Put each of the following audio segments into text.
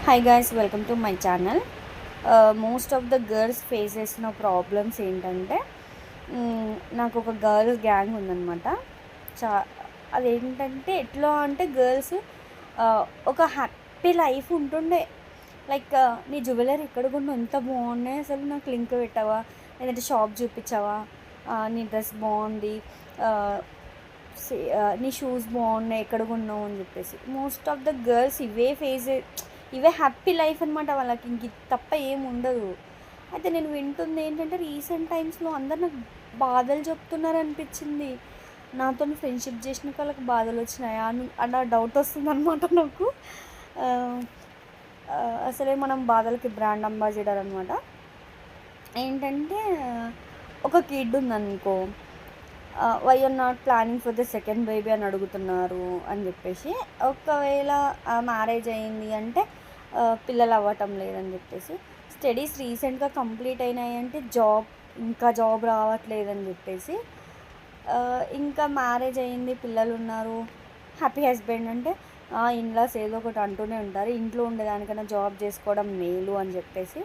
Hi guys, welcome to my channel. Most of the girls face చేసిన problems ఏంటంటే, నాకు ఒక గర్ల్స్ గ్యాంగ్ ఉందన్నమాట. చా అదేంటంటే ఎట్లా అంటే గర్ల్స్ ఒక హ్యాపీ లైఫ్ ఉంటుండే. లైక్ నీ జ్యువెలరీ ఎక్కడ కొన్నావు, ఎంత బాగున్నాయి అసలు, నాకు లింక్ పెట్టావా, లేదంటే షాప్ చూపించావా, నీ డ్రెస్ బాగుంది, నీ షూస్ బాగున్నాయి ఎక్కడ కొన్నావు అని చెప్పేసి మోస్ట్ ఆఫ్ ద గర్ల్స్ ఇవే హ్యాపీ లైఫ్ అనమాట. వాళ్ళకి ఇంక తప్ప ఏమి ఉండదు. అయితే నేను వింటుంది ఏంటంటే, రీసెంట్ టైమ్స్లో అందరు నాకు బాధలు చెప్తున్నారు అనిపించింది. నాతో ఫ్రెండ్షిప్ చేసిన వాళ్ళకి బాధలు వచ్చినాయా అన్న డౌట్ వస్తుంది అనమాట నాకు. అసలే మనం బాధలకి బ్రాండ్ అంబాసిడర్ అనమాట. ఏంటంటే ఒక కిడ్ ఉందనుకో, why are not planning for the second baby అని అడుగుతున్నారు అని చెప్పేసి. ఒకవేళ మ్యారేజ్ అయింది అంటే పిల్లలు అవ్వటం లేదని చెప్పేసి, స్టడీస్ రీసెంట్గా కంప్లీట్ అయినాయి అంటే జాబ్ రావట్లేదని చెప్పేసి, ఇంకా మ్యారేజ్ అయింది, పిల్లలు ఉన్నారు, హ్యాపీ హస్బెండ్ అంటే ఇన్లాస్ ఏదో ఒకటి అంటూనే ఉంటారు, ఇంట్లో ఉండేదానికన్నా జాబ్ చేసుకోవడం మేలు అని చెప్పేసి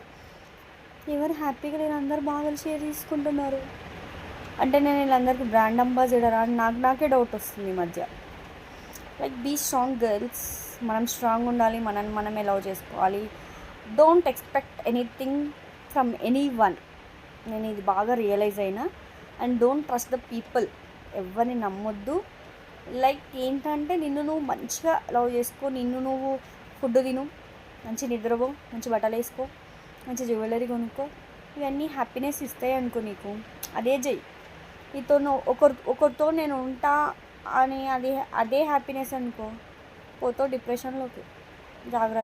ఎవరు హ్యాపీగా లేరు, అందరు బాధలు షేర్ చేసుకుంటున్నారు. అంటే నేను వీళ్ళందరికీ బ్రాండ్ అంబాసిడర్ అని నాకే డౌట్ వస్తుంది ఈ మధ్య. లైక్ బీ స్ట్రాంగ్ గర్ల్స్, మనం స్ట్రాంగ్ ఉండాలి, మనమే లవ్ చేసుకోవాలి. Don't expect anything from any one. నేను ఇది బాగా రియలైజ్ అయినా. And don't trust the people, ఎవరిని నమ్మొద్దు. లైక్ ఏంటంటే, నిన్ను నువ్వు మంచిగా లవ్ చేసుకో, నిన్ను నువ్వు ఫుడ్ తిను, మంచి నిద్రపో, మంచి బట్టలు వేసుకో, మంచి జ్యువెలరీ కొనుక్కో, ఇవన్నీ హ్యాపీనెస్ ఇస్తాయి అనుకో నీకు, అదే చెయ్యి. నీతో ఒకరితో నేను ఉంటా అని అదే హ్యాపీనెస్ అనుకో, పోతో డిప్రెషన్లోకి. జాగ్రత్త.